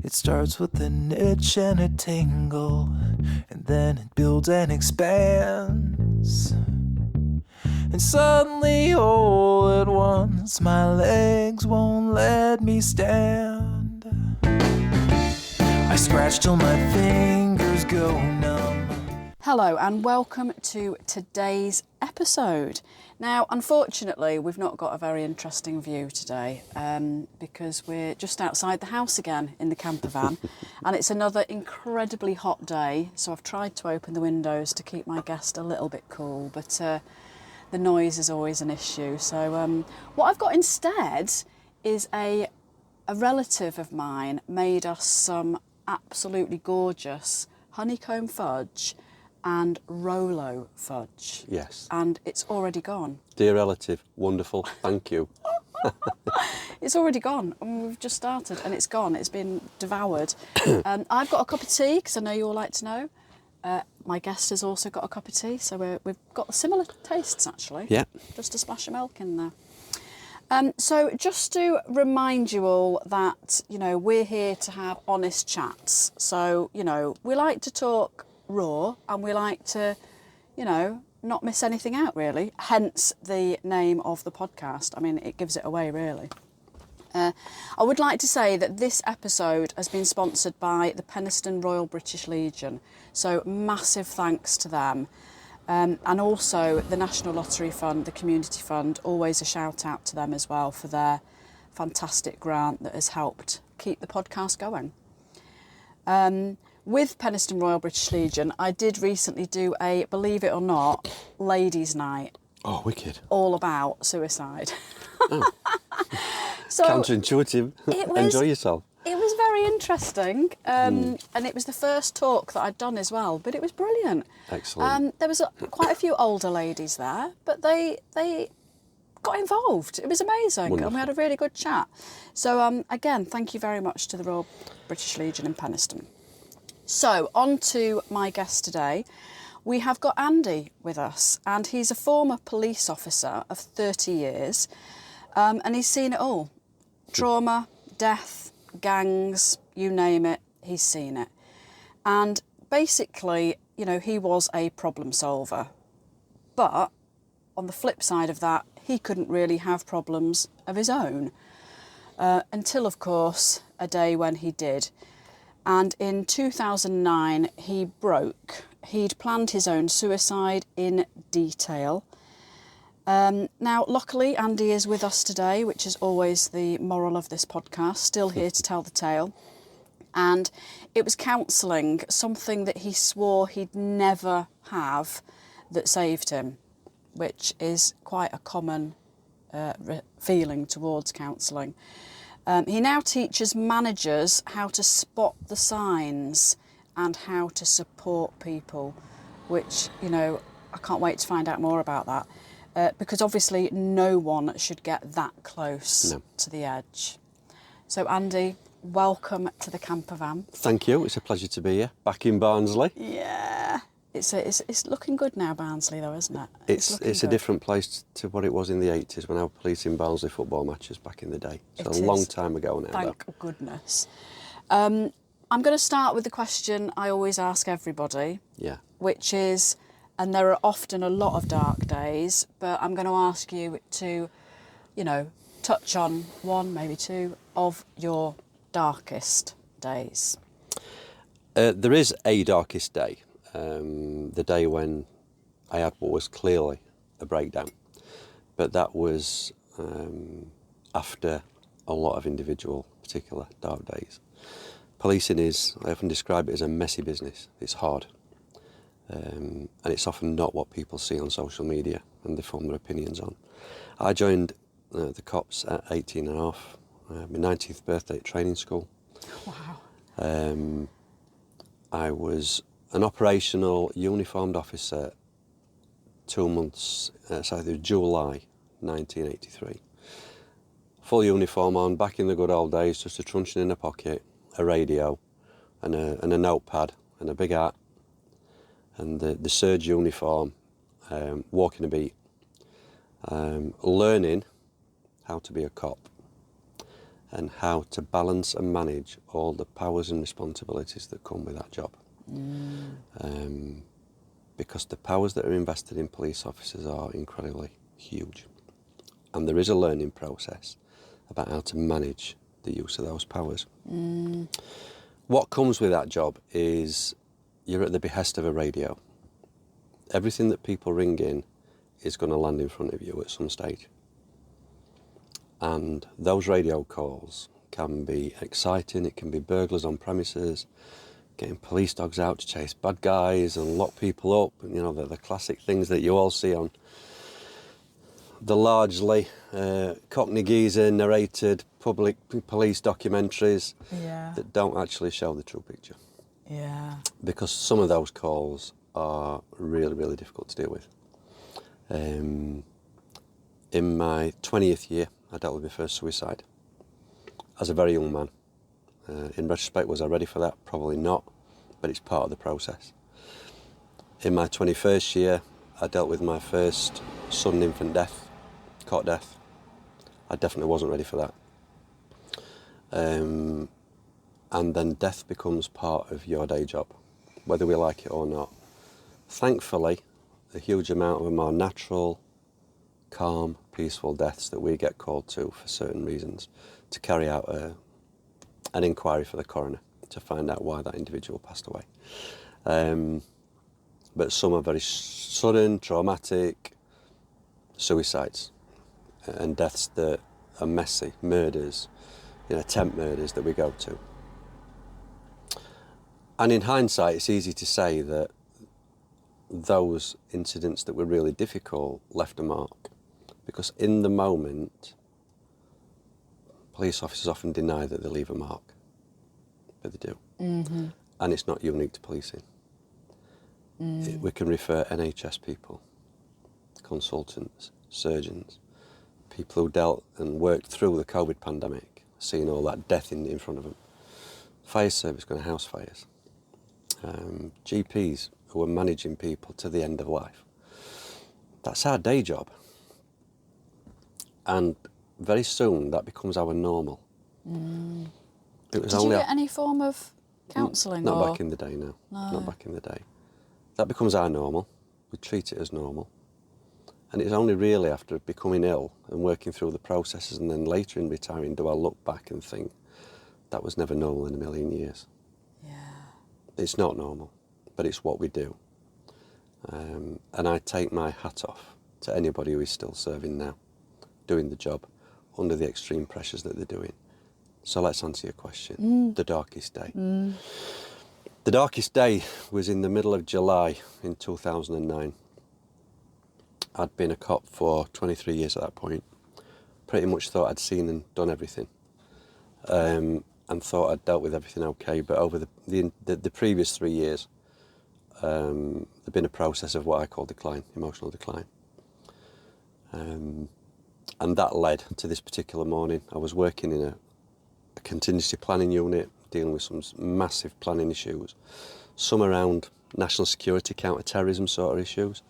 It starts with an itch and a tingle, and then it builds and expands. And suddenly, all at once, my legs won't let me stand. I scratch till my fingers go numb. Hello and welcome to today's episode. Now, unfortunately, we've not got a very interesting view today because we're just outside the house again in the camper van and it's another incredibly hot day. So I've tried to open the windows to keep my guest a little bit cool, but the noise is always an issue. So what I've got instead is a relative of mine made us some absolutely gorgeous honeycomb fudge and Rolo fudge. Yes. And it's already gone. Dear relative, wonderful, thank you. It's already gone. And we've just started and it's gone. It's been devoured. I've got a cup of tea because I know you all like to know. My guest has also got a cup of tea, so we've got similar tastes actually. Yeah. Just a splash of milk in there. So just to remind you all that, you know, we're here to have honest chats. So, you know, we like to talk raw and we like to, you know, not miss anything out really, hence the name of the podcast. I mean, it gives it away really. I would like to say that this episode has been sponsored by the Penistone Royal British Legion, so massive thanks to them, and also the National Lottery Fund, the Community Fund, always a shout out to them as well for their fantastic grant that has helped keep the podcast going. With Penistone Royal British Legion, I did recently do a, believe it or not, ladies' night. Oh, wicked. All about suicide. Oh. So counterintuitive. Enjoy yourself. It was very interesting, and it was the first talk that I'd done as well, but it was brilliant. Excellent. There was quite a few older ladies there, but they got involved. It was amazing. Wonderful. And we had a really good chat. So again, thank you very much to the Royal British Legion in Penistone. So, on to my guest today. We have got Andy with us, and he's a former police officer of 30 years, and he's seen it all. Trauma, death, gangs, you name it, he's seen it. And basically, you know, he was a problem solver. But on the flip side of that, he couldn't really have problems of his own, until, of course, a day when he did. And in 2009, he broke. He'd planned his own suicide in detail. Now, luckily, Andy is with us today, which is always the moral of this podcast, still here to tell the tale. And it was counselling, something that he swore he'd never have, that saved him, which is quite a common feeling towards counselling. He now teaches managers how to spot the signs and how to support people, which, you know, I can't wait to find out more about that, because obviously no one should get that close to the edge. So Andy, welcome to the camper van. Thank you, it's a pleasure to be here, back in Barnsley. Yeah, it's looking good now, Barnsley, though, isn't it? It's a different place to what it was in the 80s when I was policing Barnsley football matches back in the day. It's a long time ago now. Thank goodness. I'm going to start with the question I always ask everybody, which is, and there are often a lot of dark days, but I'm going to ask you to, you know, touch on one, maybe two, of your darkest days. There is a darkest day. The day when I had what was clearly a breakdown, but that was after a lot of individual particular dark days. Policing is, I often describe it as a messy business. It's hard, and it's often not what people see on social media and they form their opinions on. I joined the cops at 18 and a half, my 19th birthday at training school. Wow. I was an operational uniformed officer 2 months, July 1983. Full uniform on, back in the good old days, just a truncheon in a pocket, a radio and a notepad and a big hat and the serge uniform, walking a beat, learning how to be a cop. and how to balance and manage all the powers and responsibilities that come with that job. Because the powers that are invested in police officers are incredibly huge. And there is a learning process about how to manage the use of those powers. What comes with that job is you're at the behest of a radio. Everything that people ring in is going to land in front of you at some stage. And those radio calls can be exciting, it can be burglars on premises, getting police dogs out to chase bad guys and lock people up, you know, the classic things that you all see on the largely Cockney geezer narrated public police documentaries that don't actually show the true picture. Yeah. Because some of those calls are really, really difficult to deal with. In my 20th year, I dealt with my first suicide as a very young man. In retrospect, was I ready for that? Probably not, but it's part of the process. In my 21st year, I dealt with my first sudden infant death, cot death. I definitely wasn't ready for that. And then death becomes part of your day job, whether we like it or not. Thankfully, a huge amount of them are natural, calm, peaceful deaths that we get called to for certain reasons, to carry out an inquiry for the coroner to find out why that individual passed away. But some are very sudden, traumatic suicides and deaths that are messy, murders, attempt murders that we go to. And in hindsight, it's easy to say that those incidents that were really difficult left a mark, because in the moment, police officers often deny that they leave a mark, but they do. And it's not unique to policing. We can refer NHS people, consultants, surgeons, people who dealt and worked through the COVID pandemic, seeing all that death in front of them. Fire service going to house fires. GPs who are managing people to the end of life. That's our day job. And very soon that becomes our normal. Did you get any form of counselling? Not back in the day, no. Not back in the day. That becomes our normal. We treat it as normal. And it's only really after becoming ill and working through the processes and then later in retiring do I look back and think, that was never normal in a million years. Yeah. It's not normal, but it's what we do. And I take my hat off to anybody who is still serving now, doing the job under the extreme pressures that they're doing. So let's answer your question. The darkest day. The darkest day was in the middle of July in 2009. I'd been a cop for 23 years at that point. Pretty much thought I'd seen and done everything. And thought I'd dealt with everything okay, but over the previous 3 years, there'd been a process of what I call decline, emotional decline. And that led to this particular morning. I was working in a contingency planning unit, dealing with some massive planning issues, some around national security, counter-terrorism sort of issues.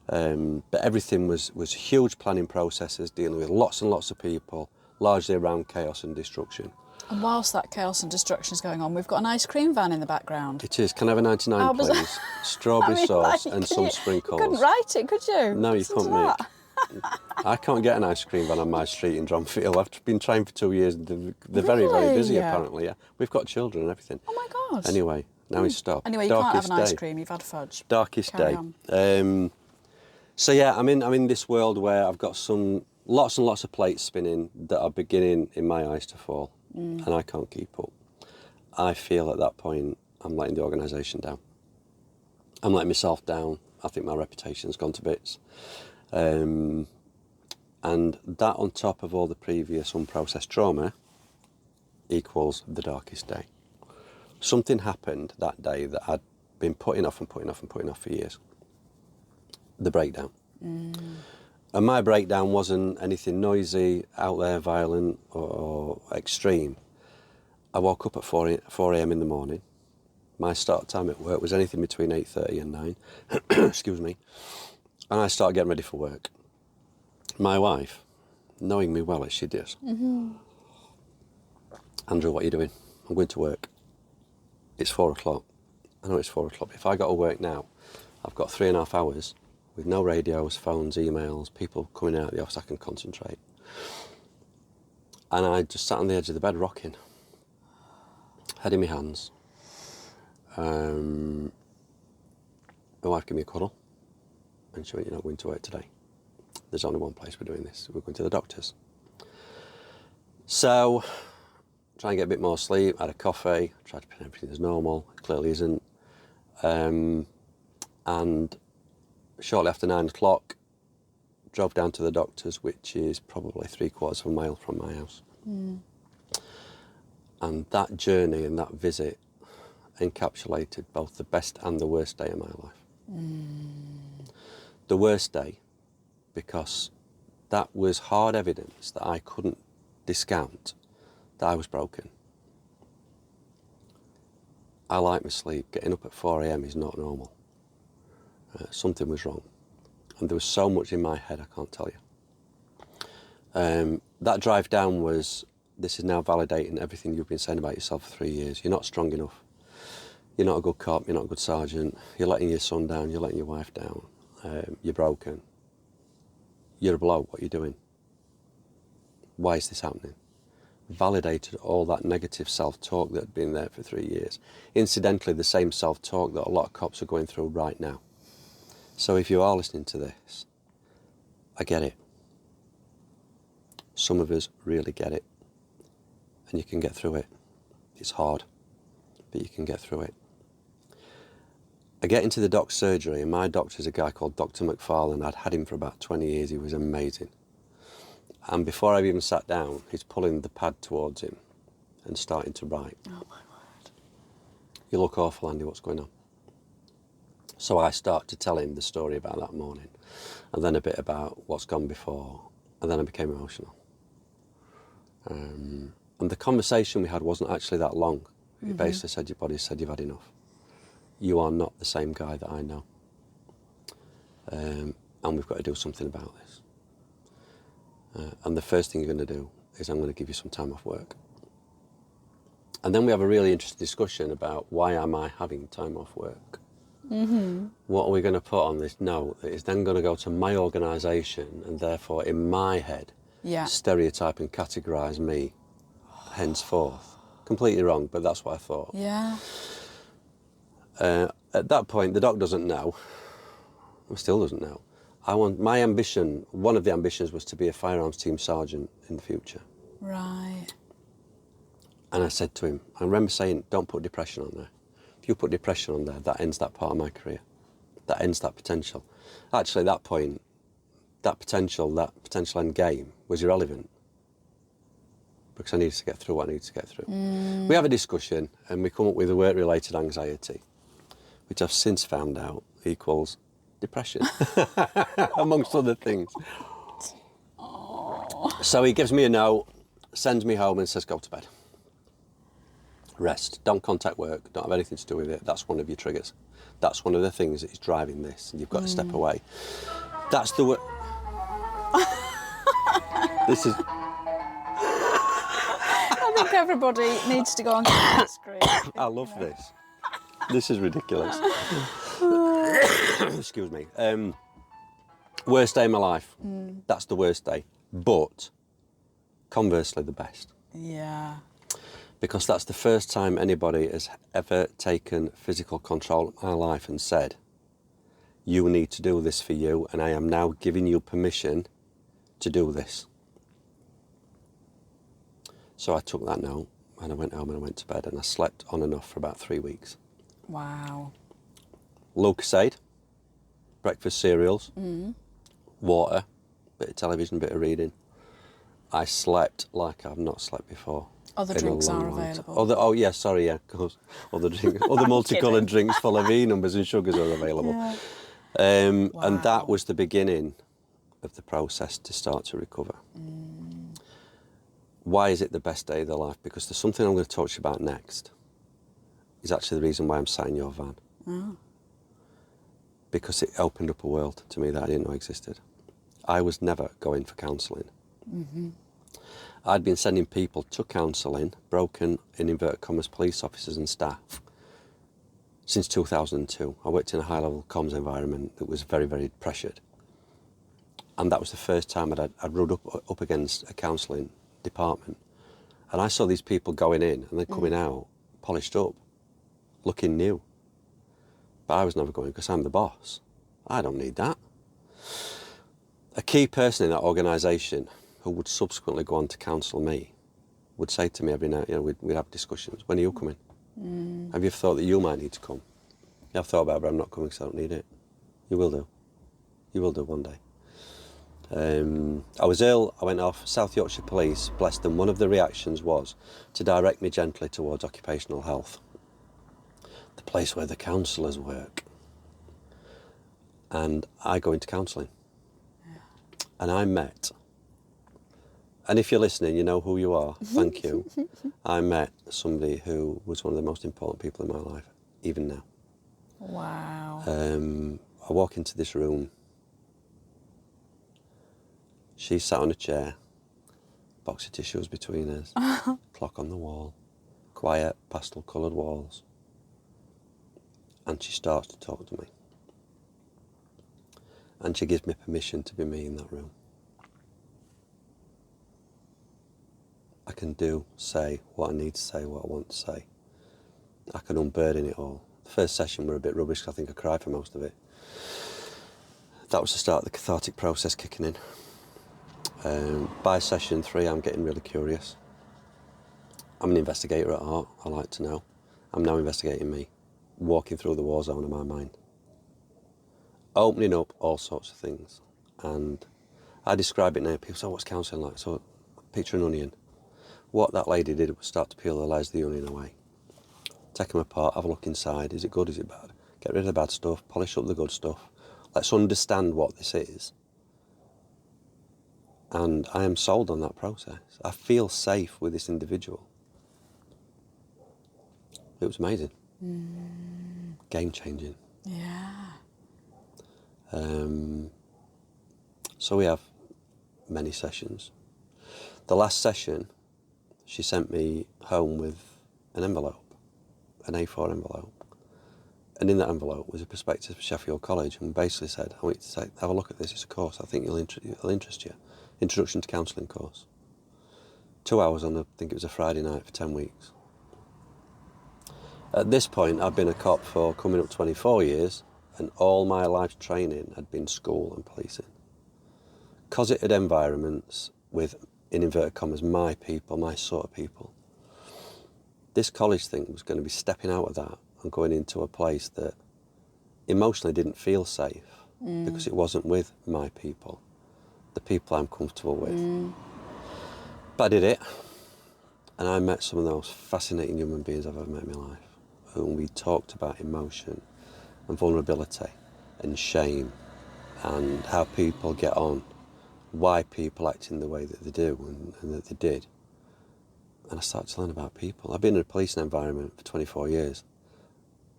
But everything was huge planning processes, dealing with lots and lots of people, largely around chaos and destruction. And whilst that chaos and destruction is going on, we've got an ice cream van in the background. It is. Can I have a 99, please? Strawberry sauce and some sprinkles. You couldn't write it, could you? No, you Listen couldn't to make. that. I can't get an ice cream van on my street in Dronfield. I've been trying for 2 years. They're very, very busy, Really? apparently. Yeah, we've got children and everything. Oh my God. Anyway, now he's stopped. Anyway, you can't have an ice cream. You've had fudge. Darkest Carry day. on. So yeah, I'm in this world where I've got lots and lots of plates spinning that are beginning, in my eyes, to fall, and I can't keep up. I feel at that point I'm letting the organisation down. I'm letting myself down. I think my reputation's gone to bits. And that on top of all the previous unprocessed trauma equals the darkest day. Something happened that day that I'd been putting off and putting off and putting off for years. The breakdown. And my breakdown wasn't anything noisy, out there, violent or extreme. I woke up at 4 a.m. in the morning. My start time at work was anything between 8:30 and 9. Excuse me. And I started getting ready for work. My wife, knowing me well as she does, Andrew, what are you doing? I'm going to work. It's 4 o'clock. I know it's 4 o'clock. If I go to work now, I've got 3.5 hours with no radios, phones, emails, people coming out of the office. I can concentrate. And I just sat on the edge of the bed rocking, head in my hands. My wife gave me a cuddle and she went, you're not going to work today. There's only one place we're doing this. We're going to the doctor's. So, try and get a bit more sleep, had a coffee, tried to pretend everything is normal, it clearly isn't. And shortly after 9 o'clock, drove down to the doctor's, which is probably 3/4 of a mile from my house. And that journey and that visit encapsulated both the best and the worst day of my life. The worst day, because that was hard evidence that I couldn't discount that I was broken. I like my sleep. Getting up at 4 a.m. is not normal. Something was wrong. And there was so much in my head, I can't tell you. That drive down was, this is now validating everything you've been saying about yourself for 3 years. You're not strong enough. You're not a good cop, you're not a good sergeant. You're letting your son down, you're letting your wife down. You're broken. You're a bloke, what are you doing? Why is this happening? Validated all that negative self-talk that had been there for 3 years. Incidentally, the same self-talk that a lot of cops are going through right now. So if you are listening to this, I get it. Some of us really get it. And you can get through it. It's hard, but you can get through it. I get into the doc's surgery, and my doctor's a guy called Dr. McFarlane. I'd had him for about 20 years. He was amazing. And before I've even sat down, he's pulling the pad towards him and starting to write. Oh, my word. You look awful, Andy, what's going on? So I start to tell him the story about that morning, and then a bit about what's gone before, and then I became emotional. And the conversation we had wasn't actually that long. He basically said, your body said you've had enough. You are not the same guy that I know. And we've got to do something about this. And the first thing you're going to do is I'm going to give you some time off work. And then we have a really interesting discussion about why am I having time off work? What are we going to put on this note that is then going to go to my organisation and therefore in my head stereotype and categorise me henceforth? Completely wrong, but that's what I thought. Yeah. At that point, the doc doesn't know. He still doesn't know. My ambition, one of the ambitions was to be a firearms team sergeant in the future. Right. And I said to him, I remember saying, don't put depression on there. If you put depression on there, that ends that part of my career. That ends that potential. Actually, at that point, that potential end game was irrelevant because I needed to get through what I needed to get through. We have a discussion and we come up with a work-related anxiety, which I've since found out equals depression, amongst other things. So he gives me a note, sends me home and says, go to bed. Rest. Don't contact work. Don't have anything to do with it. That's one of your triggers. That's one of the things that is driving this. And you've got to step away. That's the way. This is. I think everybody needs to go on the screen. I love this. This is ridiculous. Excuse me. Worst day of my life. That's the worst day. But conversely, the best. Yeah. Because that's the first time anybody has ever taken physical control of my life and said, you need to do this for you, and I am now giving you permission to do this. So I took that note and I went home and I went to bed and I slept on and off for about 3 weeks. Wow. Lucozade, breakfast cereals, water, bit of television, bit of reading. I slept like I've not slept before. Other drinks are available. Of course. Other multicoloured drinks full of E numbers and sugars are available. Yeah. And that was the beginning of the process to start to recover. Why is it the best day of their life? Because there's something I'm going to talk to you about next. Is actually the reason why I'm sat in your van. Oh. Because it opened up a world to me that I didn't know existed. I was never going for counselling. I'd been sending people to counselling, broken, in inverted commas, police officers and staff, since 2002. I worked in a high-level comms environment that was very, very pressured. And that was the first time I'd run up against a counselling department. And I saw these people going in and then coming out, polished up, looking new. But I was never going because I'm the boss. I don't need that. A key person in that organisation who would subsequently go on to counsel me would say to me every night, you know, we'd have discussions. When are you coming? Have you thought that you might need to come? Yeah, I've thought about it, but I'm not coming because I don't need it. You will do. You will do one day. I was ill, I went off, South Yorkshire Police, bless them, one of the reactions was to direct me gently towards occupational health, the place where the counsellors work. And I go into counselling. And I met, and if you're listening, you know who you are, thank you. I met somebody who was one of the most important people in my life, even now. Wow. I walk into this room. She sat on a chair, box of tissues between us, clock on the wall, quiet, pastel-coloured walls. And she starts to talk to me. And she gives me permission to be me in that room. I can do, say what I need to say, what I want to say. I can unburden it all. The first session were a bit rubbish because I think I cried for most of it. That was the start of the cathartic process kicking in. By session 3, I'm getting really curious. I'm an investigator at heart, I like to know. I'm now investigating me, walking through the war zone of my mind. Opening up all sorts of things. And I describe it now, people say, what's counselling like? So picture an onion. What that lady did was start to peel the layers of the onion away. Take them apart, have a look inside, is it good, is it bad? Get rid of the bad stuff, polish up the good stuff. Let's understand what this is. And I am sold on that process. I feel safe with this individual. It was amazing. Game changing. Yeah. So we have many sessions. The last session, she sent me home with an envelope, an A4 envelope. And in that envelope was a prospectus for Sheffield College and basically said, I want you to have a look at this, it's a course, I think it'll interest you. Introduction to Counselling course. 2 hours on, I think it was a Friday night for 10 weeks. At this point, I've been a cop for coming up 24 years and all my life's training had been school and policing. Cosseted environments with, in inverted commas, my people, my sort of people. This college thing was going to be stepping out of that and going into a place that emotionally didn't feel safe because it wasn't with my people, the people I'm comfortable with. But I did it, and I met some of the most fascinating human beings I've ever met in my life, whom we talked about emotion and vulnerability and shame and how people get on, why people act in the way that they do and that they did. And I started to learn about people. I've been in a policing environment for 24 years.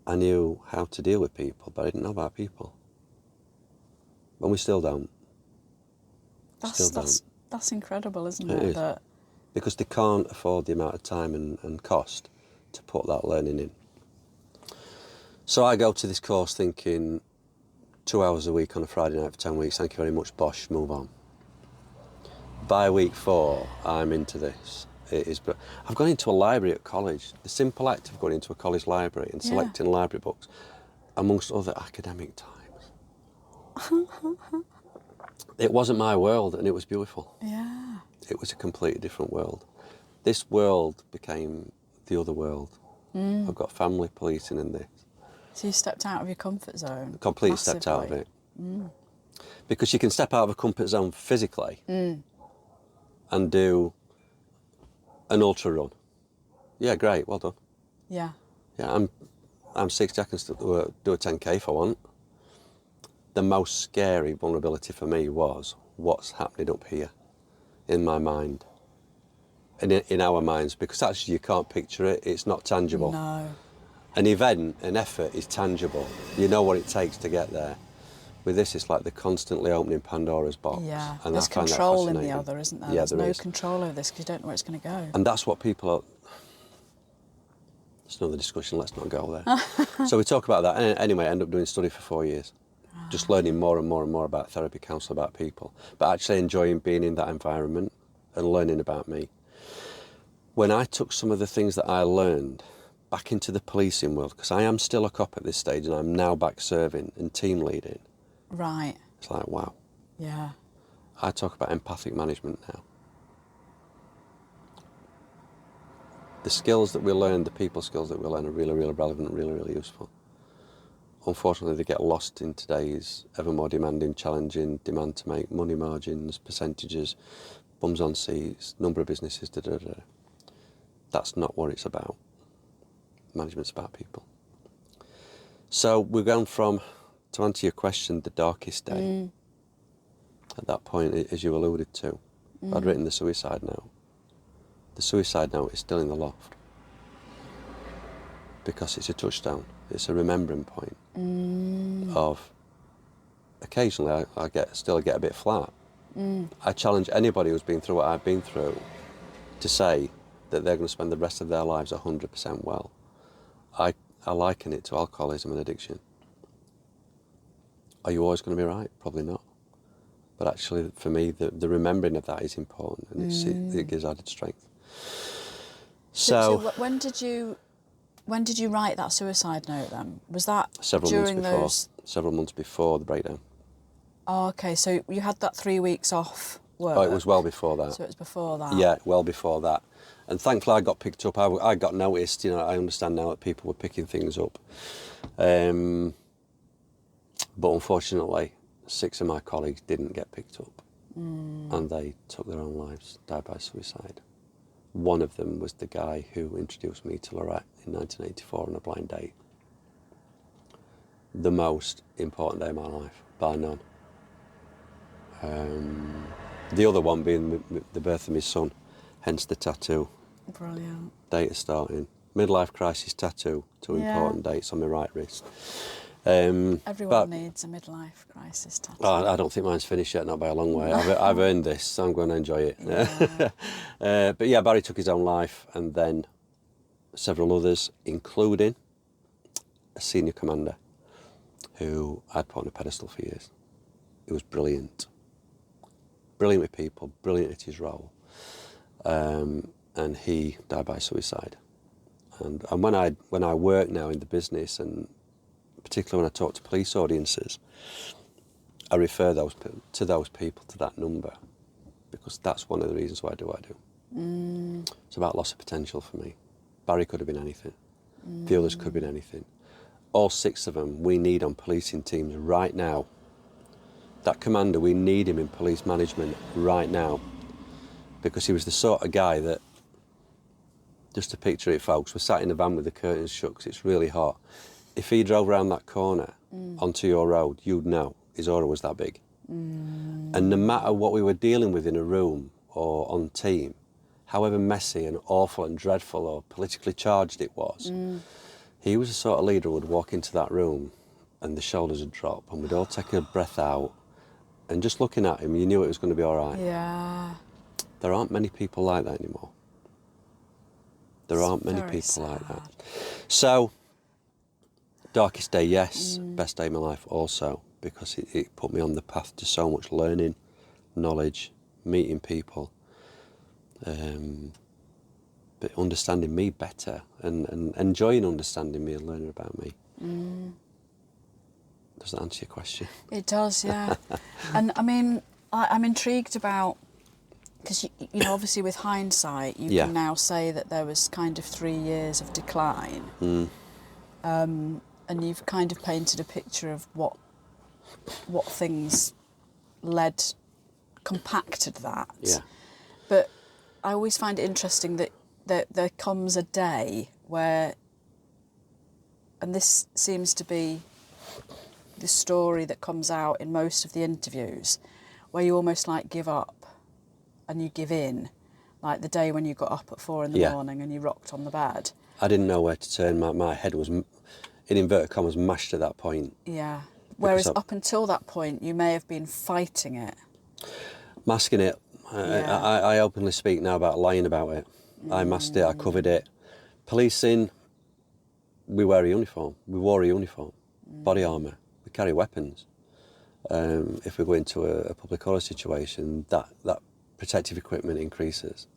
I knew how to deal with people, but I didn't know about people. And we still don't. That's incredible, isn't it? It is. Because they can't afford the amount of time and cost to put that learning in. So I go to this course thinking 2 hours a week on a Friday night for 10 weeks, thank you very much, bosh, move on. By week 4, I'm into this. It is, but I've gone into a library at college. The simple act of going into a college library and selecting library books, amongst other academic times. It wasn't my world, and it was beautiful. Yeah. It was a completely different world. This world became the other world. I've got family policing in this. So you stepped out of your comfort zone? Completely stepped out of it. Because you can step out of a comfort zone physically and do an ultra run. Yeah, great, well done. Yeah. Yeah, I'm 60, I can still do a 10K if I want. The most scary vulnerability for me was what's happening up here in my mind. And in our minds, because actually you can't picture it, it's not tangible. No. An event, an effort is tangible. You know what it takes to get there. With this, it's like they're constantly opening Pandora's box. Yeah, And there's I find that control in the fascinating. other, isn't there? Yeah, There's there no is. control over this because you don't know where it's going to go. And that's what people are... It's another discussion, let's not go there. So we talk about that. Anyway, I end up doing study for 4 years. Just learning more and more and more about therapy, counsel, about people. But actually enjoying being in that environment and learning about me. When I took some of the things that I learned back into the policing world, because I am still a cop at this stage and I'm now back serving and team leading. Right. It's like, wow. Yeah. I talk about empathic management now. The skills that we learn, the people skills that we learn are really, really relevant, really, really useful. Unfortunately, they get lost in today's ever more demanding, challenging demand to make money margins, percentages, bums on seats, number of businesses, da-da-da. That's not what it's about. Management's about people. So we're going from, to answer your question, the darkest day. At that point, as you alluded to, I'd written the suicide note. The suicide note is still in the loft because it's a touchstone. It's a remembering point of occasionally I still get a bit flat. I challenge anybody who's been through what I've been through to say that they're going to spend the rest of their lives 100% well. I liken it to alcoholism and addiction. Are you always going to be right? Probably not. But actually, for me, the remembering of that is important, and it gives added strength. So when did you write that suicide note then? Was that during those? Several months before the breakdown. Oh, okay. So you had that 3 weeks off work. Oh, it was well before that. So it was before that. Yeah, well before that. And thankfully I got picked up. I got noticed, you know, I understand now that people were picking things up. But unfortunately, 6 of my colleagues didn't get picked up. And they took their own lives, died by suicide. One of them was the guy who introduced me to Lorette in 1984 on a blind date. The most important day of my life, bar none. The other one being the birth of my son, hence the tattoo. Brilliant. Date of starting. Midlife crisis tattoo, 2 important dates on my right wrist. Everyone needs a midlife crisis tattoo. Oh, I don't think mine's finished yet, not by a long way. I've earned this, so I'm going to enjoy it. Yeah. But yeah, Barry took his own life, and then several others, including a senior commander who I'd put on a pedestal for years. He was brilliant. Brilliant with people, brilliant at his role. And he died by suicide. And when I work now in the business, and particularly when I talk to police audiences, I refer to those people, to that number, because that's one of the reasons why I do what I do. It's about loss of potential for me. Barry could have been anything. The others could have been anything. All 6 of them we need on policing teams right now. That commander, we need him in police management right now, because he was the sort of guy that, just to picture it, folks, we're sat in the van with the curtains shut because it's really hot. If he drove around that corner onto your road, you'd know his aura was that big. And no matter what we were dealing with in a room or on team, however messy and awful and dreadful or politically charged it was, he was the sort of leader who would walk into that room and the shoulders would drop and we'd all take a breath out, and just looking at him, you knew it was going to be all right. Yeah. There aren't many people like that anymore. There aren't many very people like sad. that. So, darkest day, yes. Best day of my life also, because it put me on the path to so much learning, knowledge, meeting people, but understanding me better and enjoying understanding me and learning about me. Does that answer your question? It does, yeah. And I mean, I'm intrigued about, because you know, obviously with hindsight, you can now say that there was kind of 3 years of decline, and you've kind of painted a picture of what things compacted that. Yeah. But I always find it interesting that there comes a day where, and this seems to be the story that comes out in most of the interviews, where you almost like give up and you give in, like the day when you got up at 4 a.m. and you rocked on the bed. I didn't know where to turn. My head was, in inverted commas, mashed at that point. Yeah. Whereas up until that point, you may have been fighting it. Masking it. Yeah. I openly speak now about lying about it. I masked it, I covered it. Policing, we wear a uniform. We wore a uniform, body armour. We carry weapons. If we go into a public order situation, that protective equipment increases.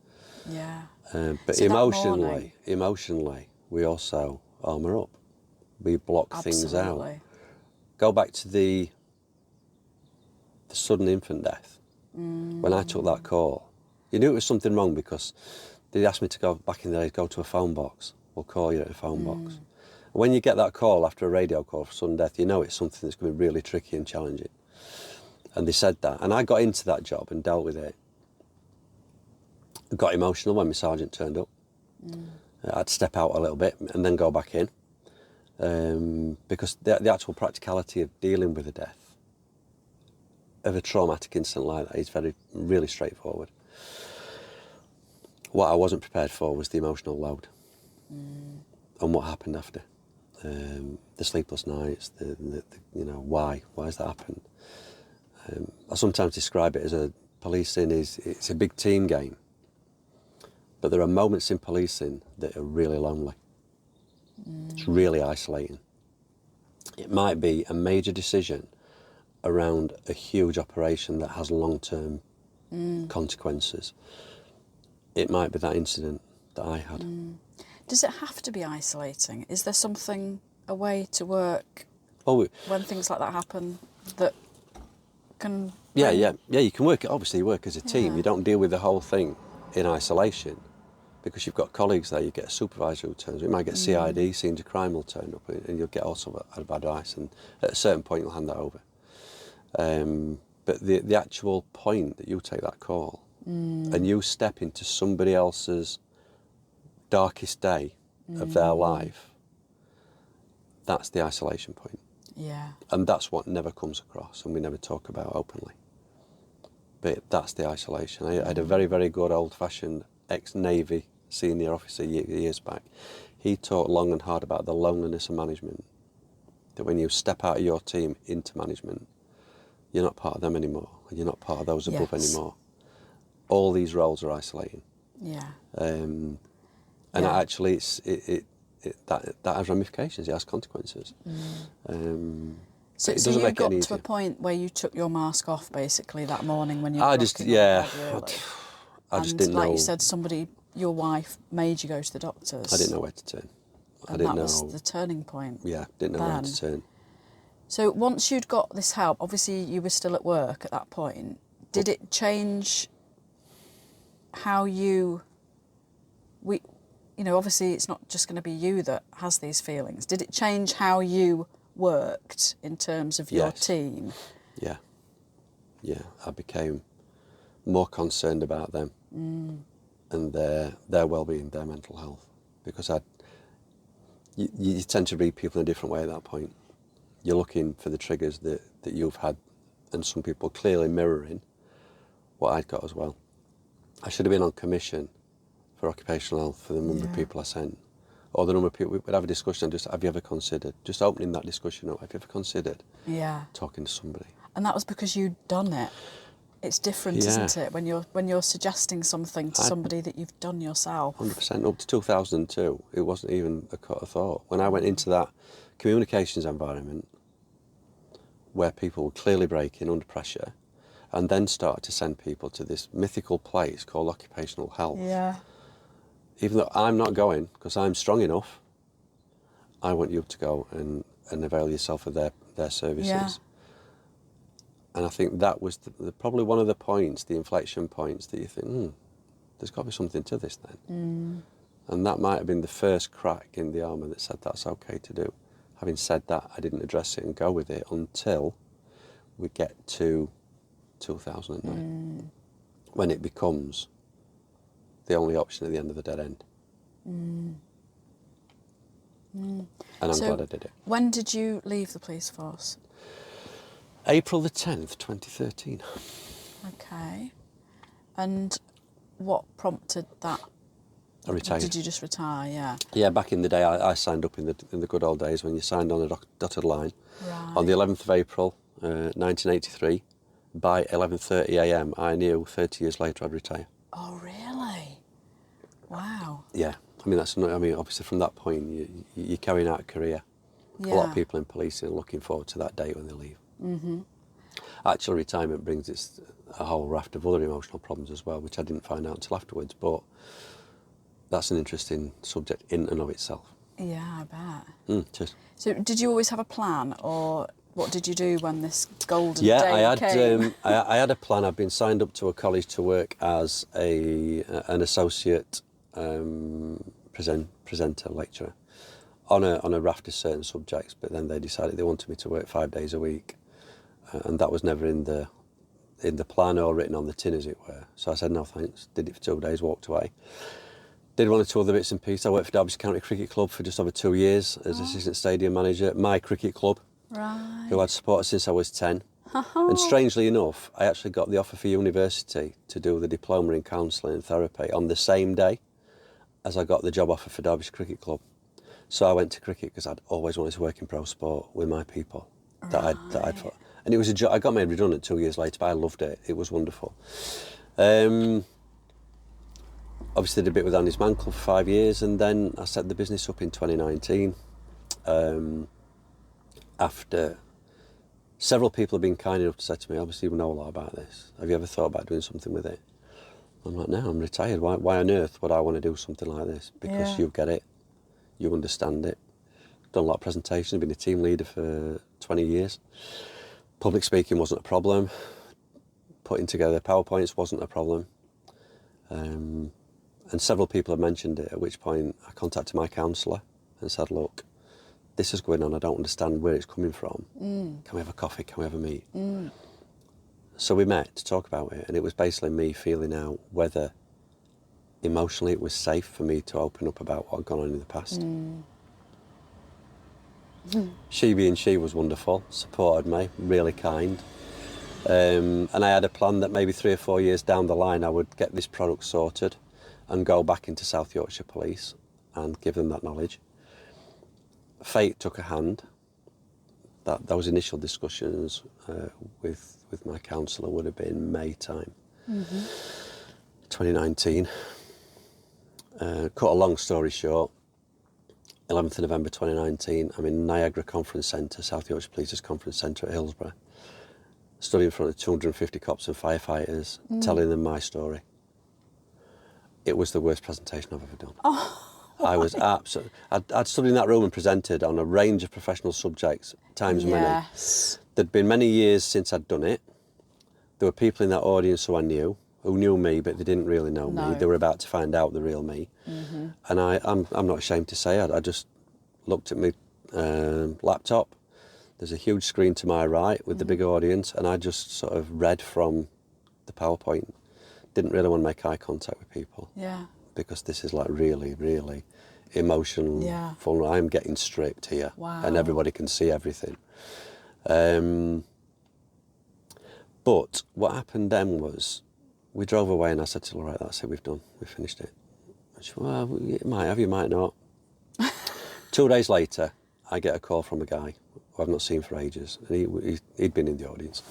Yeah. But So that morning- emotionally, we also armour up. We block things out. Absolutely. Go back to the sudden infant death. When I took that call, you knew it was something wrong because they asked me to go back in the day, go to a phone box. We'll call you at a phone box. When you get that call after a radio call for sudden death, you know it's something that's going to be really tricky and challenging. And they said that. And I got into that job and dealt with it. I got emotional when my sergeant turned up. I had to step out a little bit and then go back in. Because the actual practicality of dealing with the death of a traumatic incident like that is really straightforward. What I wasn't prepared for was the emotional load and what happened after. The sleepless nights, the why has that happened? I sometimes describe it as policing it's a big team game, but there are moments in policing that are really lonely. It's really isolating. It might be a major decision around a huge operation that has long-term consequences. It might be that incident that I had. Does it have to be isolating? Is there a way to work when things like that happen that can... Yeah, you can work, obviously you work as a team. You don't deal with the whole thing in isolation because you've got colleagues there, you get a supervisor who turns up, you might get CID, scenes of crime will turn up and you'll get all sort of advice and at a certain point you'll hand that over. But the actual point that you take that call and you step into somebody else's darkest day of their life, that's the isolation point. Yeah. And that's what never comes across and we never talk about openly. But that's the isolation. I had a very, very good old-fashioned ex-Navy senior officer years back. He talked long and hard about the loneliness of management. That when you step out of your team into management, you're not part of them anymore, and you're not part of those above anymore. All these roles are isolating. Yeah. Actually, that has ramifications. It has consequences. So you got to a point where you took your mask off, basically, that morning when you were I just just didn't know. Like you said, your wife made you go to the doctors. I didn't know where to turn. And that was the turning point. Yeah, didn't know where to turn. So once you'd got this help, obviously you were still at work at that point. Did it change how obviously it's not just going to be you that has these feelings. Did it change how you worked in terms of your team? Yeah. I became more concerned about them and their well-being, their mental health, because you tend to read people in a different way at that point. You're looking for the triggers that you've had, and some people clearly mirroring what I'd got as well. I should have been on commission for occupational health for the number of people I sent, or the number of people. We'd have a discussion. Just have you ever considered just opening that discussion up? Have you ever considered talking to somebody? And that was because you'd done it. It's different, isn't it, when you're suggesting something to somebody that you've done yourself. 100%. Up to 2002, it wasn't even a thought. When I went into that communications environment, where people were clearly breaking under pressure, and then started to send people to this mythical place called occupational health. Yeah. Even though I'm not going because I'm strong enough, I want you to go and avail yourself of their services. Yeah. And I think that was probably one of the points, the inflection points, that you think, there's got to be something to this then. And that might have been the first crack in the armour that said that's okay to do. Having said that, I didn't address it and go with it until we get to 2009, when it becomes the only option at the end of the dead end. And I'm glad I did it. When did you leave the police force? April the 10th, 2013. Okay. And what prompted that I retired. Did you just retire? Yeah. Yeah, back in the day, I signed up in the good old days when you signed on a dotted line. Right. On the 11th of April, 1983, by 11:30 a.m., I knew 30 years later I'd retire. Oh, really? Wow. Yeah, I mean obviously from that point you're carrying out a career. Yeah. A lot of people in policing are looking forward to that day when they leave. Mm-hmm. Actual retirement brings a whole raft of other emotional problems as well, which I didn't find out until afterwards. But that's an interesting subject in and of itself. Yeah, I bet. Cheers. So, did you always have a plan, or what did you do when this golden Yeah, day came? I had a plan. I'd been signed up to a college to work as an associate presenter lecturer on a raft of certain subjects. But then they decided they wanted me to work 5 days a week, and that was never in the plan or written on the tin, as it were. So I said no thanks. Did it for 2 days, walked away. Did one or two other bits and pieces. I worked for Derbyshire County Cricket Club for just over 2 years as assistant stadium manager. My cricket club, Right. who I'd supported since I was 10. And strangely enough, I actually got the offer for university to do the diploma in counselling and therapy on the same day as I got the job offer for Derbyshire Cricket Club. So I went to cricket because I'd always wanted to work in pro sport with my people that I'd fought. And it was a job. I got made redundant 2 years later, but I loved it. It was wonderful. Obviously did a bit with Andy's Man Club for 5 years, and then I set the business up in 2019 after several people have been kind enough to say to me, obviously we know a lot about this. Have you ever thought about doing something with it? I'm like, no, I'm retired. Why on earth would I want to do something like this? Because you get it, you understand it. Done a lot of presentations, been a team leader for 20 years. Public speaking wasn't a problem. Putting together PowerPoints wasn't a problem. And several people have mentioned it, at which point I contacted my counsellor and said, look, this is going on, I don't understand where it's coming from. Can we have a coffee, can we have a meet? So we met to talk about it, and it was basically me feeling out whether emotionally it was safe for me to open up about what had gone on in the past. She being she was wonderful, supported me, really kind. And I had a plan that maybe 3 or 4 years down the line I would get this product sorted and go back into South Yorkshire Police and give them that knowledge. Fate took a hand. Those initial discussions with my counsellor would have been May time, 2019. Cut a long story short, 11th of November 2019, I'm in Niagara Conference Centre, South Yorkshire Police's Conference Centre at Hillsborough, stood in front of 250 cops and firefighters, telling them my story. It was the worst presentation I've ever done. I was absolutely... I'd stood in that room and presented on a range of professional subjects, times many. Yes. There'd been many years since I'd done it. There were people in that audience who I knew, who knew me, but they didn't really know me. They were about to find out the real me. And I'm not ashamed to say, I just looked at my laptop. There's a huge screen to my right with the big audience, and I just sort of read from the PowerPoint. Didn't really want to make eye contact with people. Yeah. Because this is like really, really emotional. Yeah. Vulnerable. I'm getting stripped here. Wow. And everybody can see everything. But what happened then was, we drove away and I said to her, all right, that's it, we've done, we've finished it. And she went, well, you might have, you might not. 2 days later, I get a call from a guy who I've not seen for ages, and he'd been in the audience.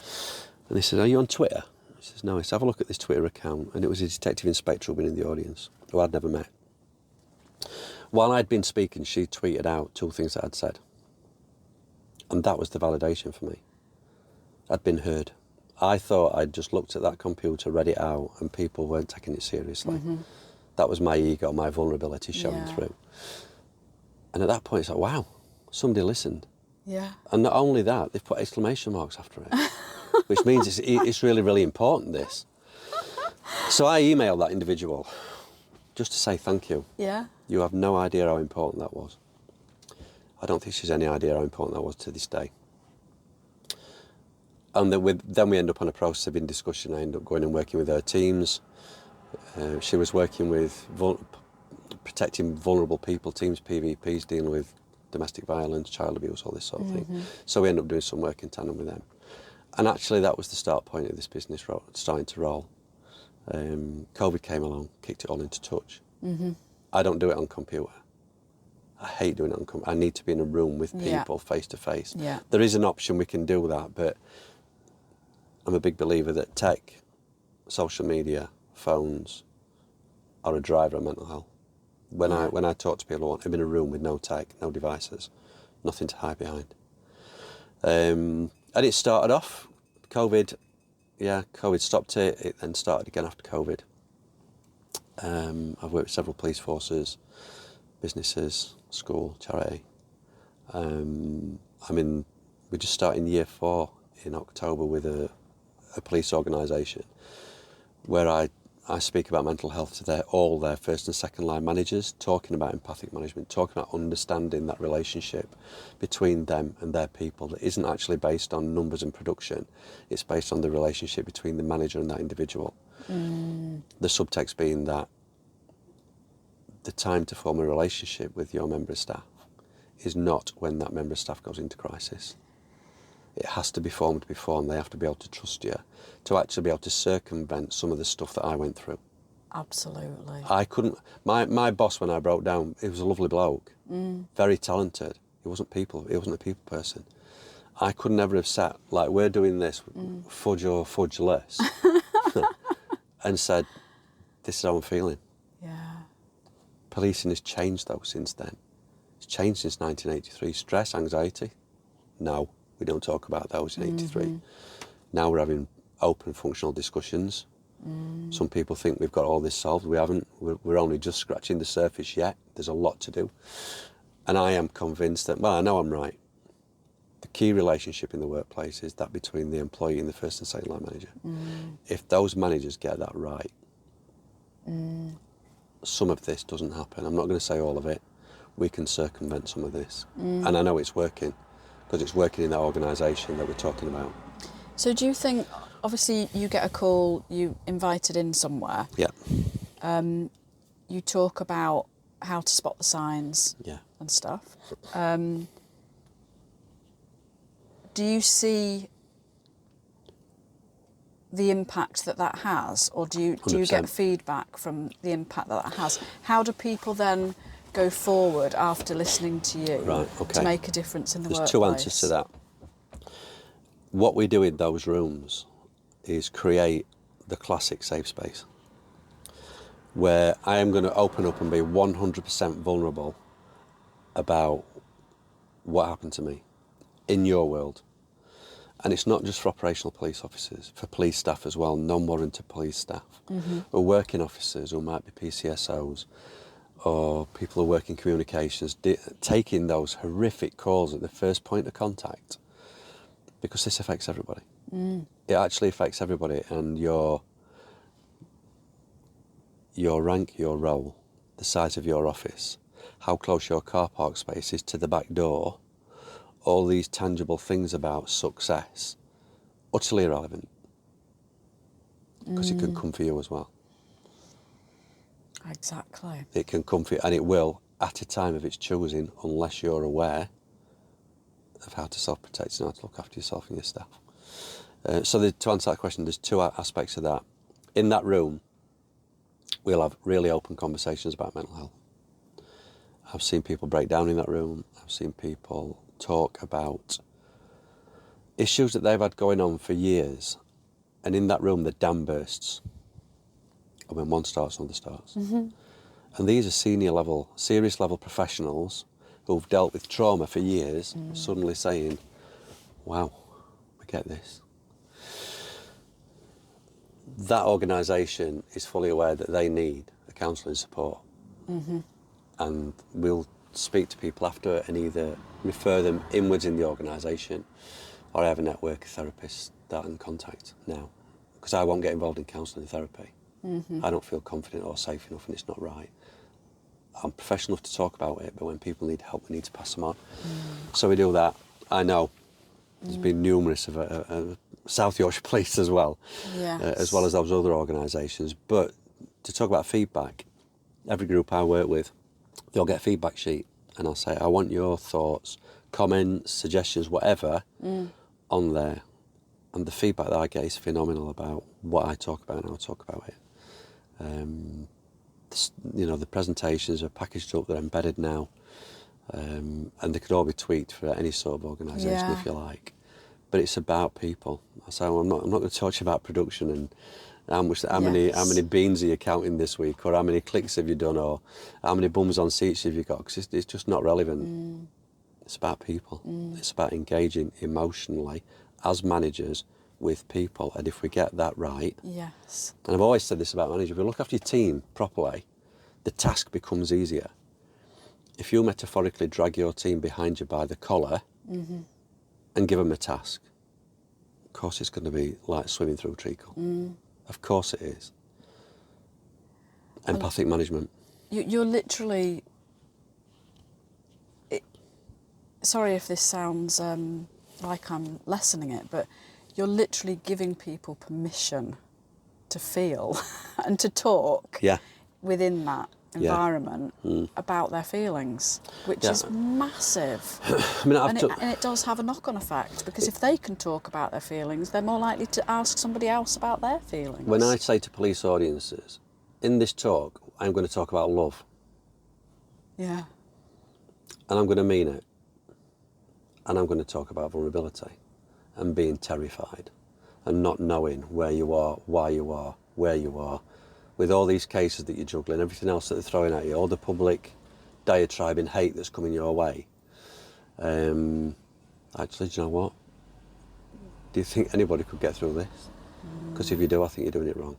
And he said, are you on Twitter? He says, no. He said, have a look at this Twitter account. And it was a detective inspector who'd been in the audience, who I'd never met. While I'd been speaking, she tweeted out 2 things that I'd said. And that was the validation for me. I'd been heard. I thought I'd just looked at that computer, read it out, and people weren't taking it seriously. That was my ego, my vulnerability showing through. And at that point, it's like, wow, somebody listened. Yeah. And not only that, they've put exclamation marks after it, which means it's really, really important, this. So I emailed that individual just to say thank you. Yeah. You have no idea how important that was. I don't think she's any idea how important that was to this day. And then we end up on a process of discussion. I end up going and working with her teams. She was working with protecting vulnerable people, teams, PVPs, dealing with domestic violence, child abuse, all this sort of thing. So we ended up doing some work in tandem with them. And actually that was the start point of this business starting to roll. COVID came along, kicked it all into touch. I don't do it on computer. I hate doing it on computer. I need to be in a room with Yeah. people face to face. Yeah. There is an option we can do that, but I'm a big believer that tech, social media, phones are a driver of mental health. When I talk to people, I want them in a room with no tech, no devices, nothing to hide behind. And it started off, COVID stopped it. It then started again after COVID. I've worked with several police forces, businesses, school, charity. We're just starting year 4 in October with a police organisation where I speak about mental health to all their first and second line managers, talking about empathic management, talking about understanding that relationship between them and their people that isn't actually based on numbers and production. It's based on the relationship between the manager and that individual. The subtext being that the time to form a relationship with your member of staff is not when that member of staff goes into crisis. It has to be formed before, and they have to be able to trust you to actually be able to circumvent some of the stuff that I went through. Absolutely. I couldn't. My boss, when I broke down, he was a lovely bloke, very talented. He wasn't a people person. I could never have sat like we're doing this, fudge or fudge less, and said, "This is how I'm feeling." Yeah. Policing has changed though since then. It's changed since 1983. Stress, anxiety, no, we don't talk about those in 83. Now we're having open functional discussions. Some people think we've got all this solved. We haven't. We're only just scratching the surface yet. There's a lot to do. And I am convinced that, well, I know I'm right. The key relationship in the workplace is that between the employee and the first and second line manager. If those managers get that right, some of this doesn't happen. I'm not going to say all of it. We can circumvent some of this. And I know it's working, because it's working in that organisation that we're talking about. So do you think, obviously you get a call, you invited in somewhere. Yeah. You talk about how to spot the signs and stuff. Do you see the impact that has, or do you 100%. get feedback from the impact that has? How do people then go forward after listening to you to make a difference in the workplace? There's 2 answers to that. What we do in those rooms is create the classic safe space where I am going to open up and be 100% vulnerable about what happened to me in your world. And it's not just for operational police officers, for police staff as well, non-warranted police staff, or working officers who might be PCSOs, or people who work in communications, taking those horrific calls at the first point of contact, because this affects everybody. It actually affects everybody, and your rank, your role, the size of your office, how close your car park space is to the back door, all these tangible things about success, utterly irrelevant, because it can come for you as well. Exactly. It can come for you, and it will at a time of its choosing, unless you're aware of how to self-protect and how to look after yourself and your staff. So to answer that question, there's 2 aspects of that. In that room, we'll have really open conversations about mental health. I've seen people break down in that room. I've seen people talk about issues that they've had going on for years, and in that room the dam bursts, and when one starts, another starts. And these are serious level professionals who've dealt with trauma for years, suddenly saying, wow, we get this. That organisation is fully aware that they need a counselling support. And we'll speak to people after and either refer them inwards in the organisation, or I have a network of therapists that I'm in contact now, because I won't get involved in counselling and therapy. I don't feel confident or safe enough, and it's not right. I'm professional enough to talk about it, but when people need help, we need to pass them on. So we do that. I know there's been numerous of South Yorkshire Police as well, as well as those other organisations. But to talk about feedback, every group I work with, they'll get a feedback sheet, and I'll say, I want your thoughts, comments, suggestions, whatever, on there. And the feedback that I get is phenomenal about what I talk about and how I talk about it. the presentations are packaged up, they're embedded now, and they could all be tweaked for any sort of organisation if you like. But it's about people. So I'm not going to talk to you about production and how many beans are you counting this week, or how many clicks have you done, or how many bums on seats have you got, because it's just not relevant. It's about people. It's about engaging emotionally as managers with people, and if we get that right, yes, and I've always said this about managers, if you look after your team properly, the task becomes easier. If you metaphorically drag your team behind you by the collar and give them a task, of course it's going to be like swimming through treacle. Of course it is. Empathic management. You're literally... sorry if this sounds like I'm lessening it, but you're literally giving people permission to feel and to talk within that environment about their feelings, which is massive. I mean, and it does have a knock-on effect, because if they can talk about their feelings, they're more likely to ask somebody else about their feelings. When I say to police audiences, in this talk, I'm going to talk about love. Yeah. And I'm going to mean it. And I'm going to talk about vulnerability and being terrified and not knowing where you are, why you are, where you are, with all these cases that you're juggling, everything else that they're throwing at you, all the public diatribe and hate that's coming your way. Actually, do you know what? Do you think anybody could get through this? Because if you do, I think you're doing it wrong.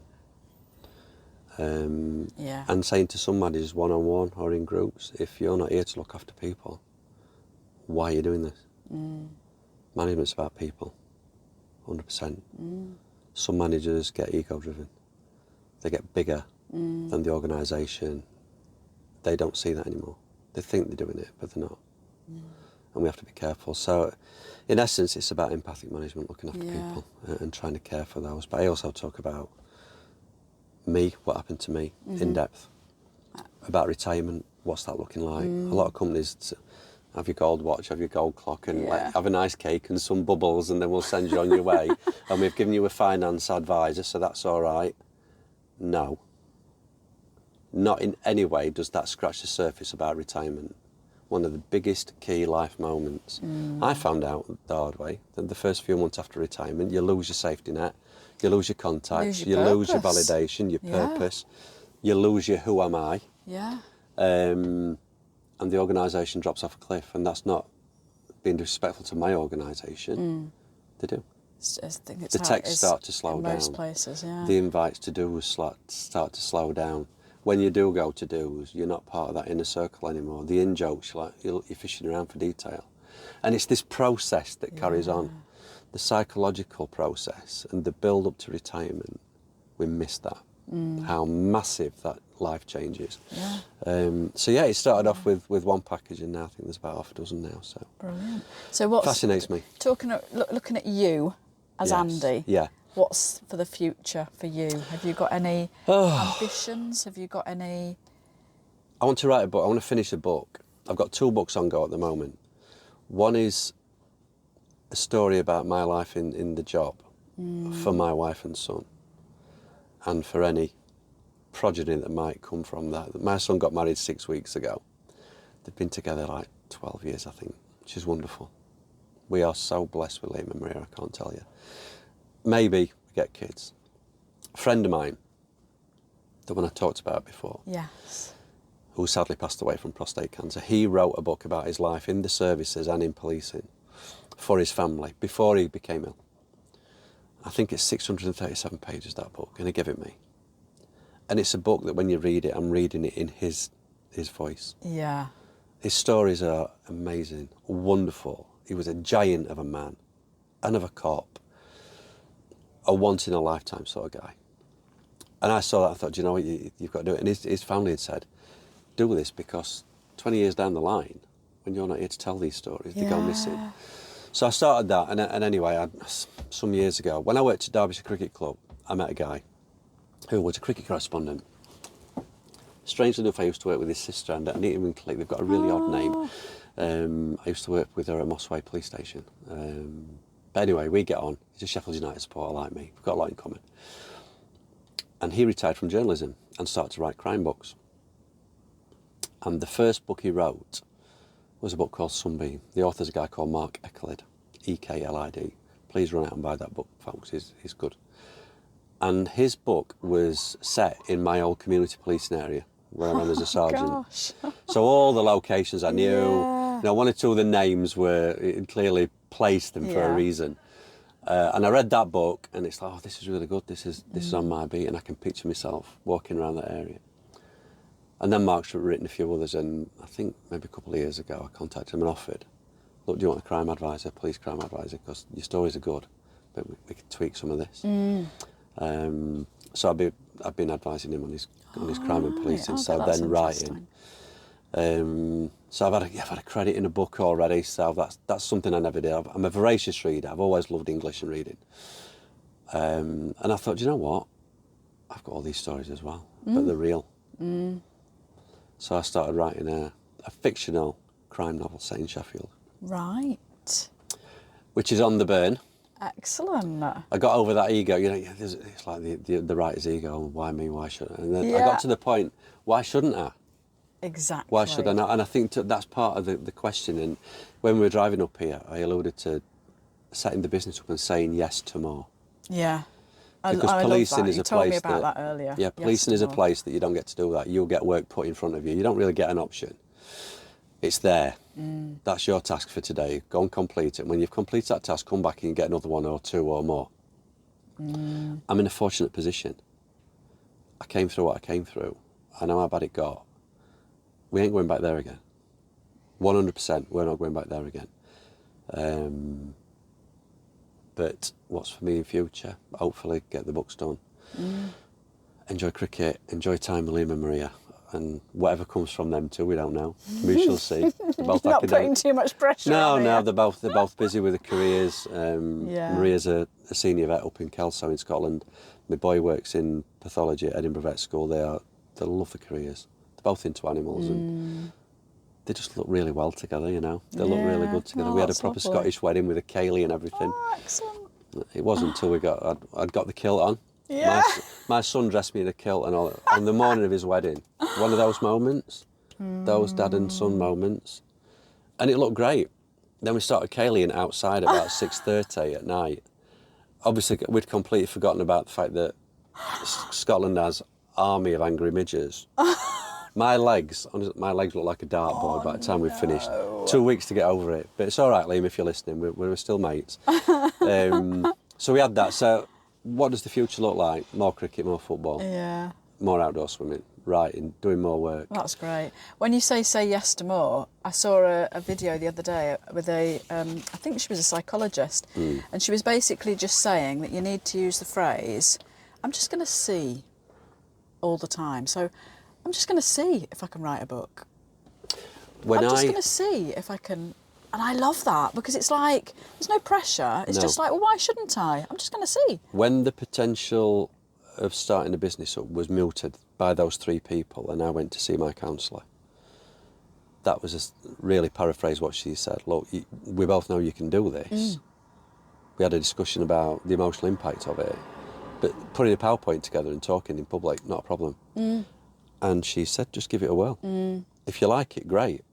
And saying to some managers one-on-one or in groups, if you're not here to look after people, why are you doing this? Management's about people, 100%. Some managers get ego-driven. They get bigger than the organisation. They don't see that anymore. They think they're doing it, but they're not. And we have to be careful. So, in essence, it's about empathic management, looking after people and trying to care for those. But I also talk about me, what happened to me, in depth. About retirement, what's that looking like? A lot of companies have your gold watch, have your gold clock, and have a nice cake and some bubbles, and then we'll send you on your way. And we've given you a finance advisor, so that's all right. No. Not in any way does that scratch the surface about retirement. One of the biggest key life moments. I found out the hard way that the first few months after retirement, you lose your safety net, you lose your contacts, you lose your validation, your purpose, you lose your who am I. And the organisation drops off a cliff, and that's not being disrespectful to my organisation. They do. I think it's the texts start to slow in down. most places, The invites to do start to slow down. When you do go to do's, you're not part of that inner circle anymore. The in-jokes, you're fishing around for detail. And it's this process that carries on. The psychological process and the build-up to retirement, we miss that. How massive that life change is. So it started off with one package, and now I think there's about half a dozen now. So brilliant. So what fascinates me? Looking at you as Andy. What's for the future for you? Have you got any ambitions? Have you got any? I want to write a book. I want to finish a book. I've got 2 books on go at the moment. One is a story about my life in the job for my wife and son, and for any progeny that might come from that. My son got married 6 weeks ago. They've been together like 12 years, I think. She's wonderful. We are so blessed with Liam and Maria, I can't tell you. Maybe we get kids. A friend of mine, the one I talked about before, who sadly passed away from prostate cancer, he wrote a book about his life in the services and in policing for his family before he became ill. I think it's 637 pages, that book, and he gave it me. And it's a book that when you read it, I'm reading it in his voice. His stories are amazing, wonderful. He was a giant of a man and of a cop, a once-in-a-lifetime sort of guy. And I saw that, I thought, do you know what, you've got to do it. And his family had said, do this, because 20 years down the line, when you're not here to tell these stories, they go missing. So I started that, and anyway, some years ago, when I worked at Derbyshire Cricket Club, I met a guy who was a cricket correspondent. Strangely enough, I used to work with his sister, and I didn't even click, they've got a really odd name. I used to work with her at Mossway Police Station. But anyway, we get on. He's a Sheffield United supporter like me. We've got a lot in common. And he retired from journalism and started to write crime books. And the first book he wrote was a book called Sunbeam. The author's a guy called Mark Eklid, Eklid. Please run out and buy that book, folks. He's good. And his book was set in my old community policing area where I ran as a sergeant. Gosh. So all the locations I knew, Yeah. you know, one or two of the names were, it clearly placed them for a reason. And I read that book and it's like, oh, this is really good. This is on my beat, and I can picture myself walking around that area. And then Mark's written a few others, and I think maybe a couple of years ago I contacted him and offered, look, do you want a crime advisor, police crime advisor? Because your stories are good, but we could tweak some of this. So I've been advising him on his crime and policing, so then writing. So I've had a credit in a book already, so that's something I never did. I'm a voracious reader. I've always loved English and reading. And I thought, do you know what? I've got all these stories as well, but they're real. So I started writing a fictional crime novel set in Sheffield. Right. Which is on the burn. Excellent. I got over that ego, you know, it's like the writer's ego, why me, why shouldn't I? And then I got to the point, why shouldn't I? Exactly. Why should I not? And I think that's part of the question. And when we were driving up here, I alluded to setting the business up and saying yes to more. Yeah. Because I policing love that. is You a told me place about that earlier. Yeah, policing is a place that you don't get to do that. You'll get work put in front of you. You don't really get an option. It's there. That's your task for today. Go and complete it. When you've completed that task, come back and get another one or two or more. I'm in a fortunate position. I came through what I came through. I know how bad it got. We ain't going back there again. 100%, we're not going back there again. But what's for me in future? Hopefully get the books done. Enjoy cricket, enjoy time with Liam and Maria. And whatever comes from them too, we don't know. We shall see. They're both Not putting too much pressure on No, you. they're both busy with their careers. Maria's a senior vet up in Kelso in Scotland. My boy works in pathology at Edinburgh Vet School. They love their careers. They're both into animals and they just look really well together, you know. They look really good together. Oh, We had a that's proper lovely. Scottish wedding with a ceilidh and everything. Oh, excellent. It wasn't until I'd got the kilt on. Yeah. My son dressed me in a kilt and all on the morning of his wedding. One of those moments, those dad and son moments. And it looked great. Then we started ceilidhing outside about 6:30 at night. Obviously, we'd completely forgotten about the fact that Scotland has army of angry midges. My legs look like a dartboard by the time we've finished. 2 weeks to get over it. But it's all right, Liam, if you're listening. We're still mates. So we had that. So what does the future look like? More cricket, more football, Yeah. more outdoor swimming, writing, doing more work. That's great. When you say yes to more, I saw a video the other day with I think she was a psychologist, and she was basically just saying that you need to use the phrase, I'm just going to see all the time. So I'm just going to see if I can write a book. I'm just going to see if I can. And I love that because it's like, there's no pressure. It's just like, well, why shouldn't I? I'm just going to see. When the potential of starting a business up was mooted by those three people and I went to see my counsellor, that was really paraphrase what she said. Look, we both know you can do this. We had a discussion about the emotional impact of it, but putting a PowerPoint together and talking in public, not a problem. And she said, just give it a whirl. If you like it, great.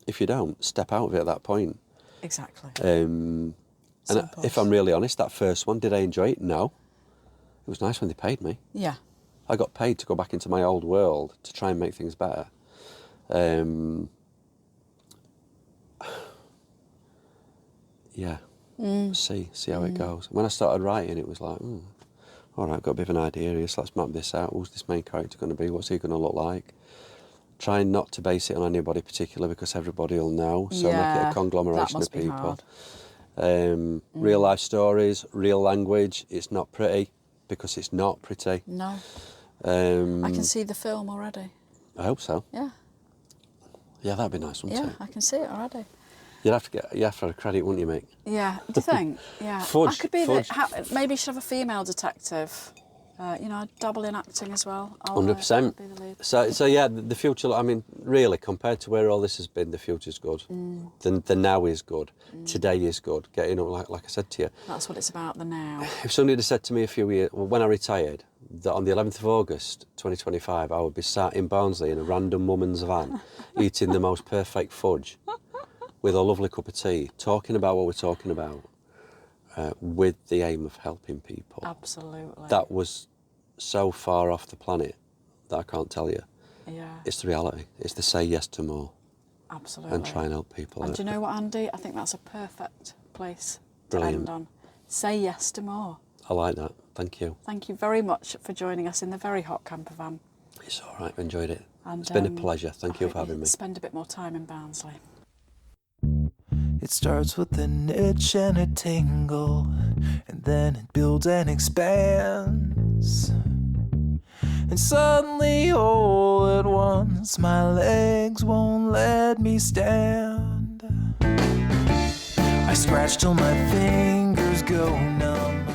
If you don't, step out of it at that point. Exactly. And if I'm really honest, that first one, did I enjoy it? No. It was nice when they paid me. Yeah. I got paid to go back into my old world to try and make things better. See how it goes. When I started writing, it was like, all right, I've got a bit of an idea here, so let's map this out. Who's this main character going to be? What's he going to look like? Trying not to base it on anybody particular because everybody will know. So make it a conglomeration of people. Real life stories, real language. It's not pretty because it's not pretty. No. I can see the film already. I hope so. Yeah. Yeah, that'd be nice, wouldn't it? Yeah, I can see it already. You have to have a credit, wouldn't you, mate? Yeah. Do you think? Yeah. Fudge, I could be fudge. maybe you should have a female detective. I dabble in acting as well. 100%. Be the lead. So yeah, the future, I mean, really, compared to where all this has been, the future's good. The now is good. Today is good. Getting up, like I said to you. That's what it's about, the now. If somebody had said to me a few years, when I retired, that on the 11th of August 2025 I would be sat in Barnsley in a random woman's van eating the most perfect fudge with a lovely cup of tea, talking about what we're talking about, with the aim of helping people. Absolutely. That was so far off the planet that I can't tell you. Yeah. It's the reality. It's the say yes to more. Absolutely. And try and help people And out. do you know what, Andy? I think that's a perfect place to Brilliant. end on. Say yes to more. I like that. Thank you. Thank you very much for joining us in the very hot camper van. It's all right. I've enjoyed it. And, It's been a pleasure. Thank you I for hope having me. Spend a bit more time in Barnsley. It starts with an itch and a tingle, and then it builds and expands. And suddenly, all at once, my legs won't let me stand. I scratch till my fingers go numb.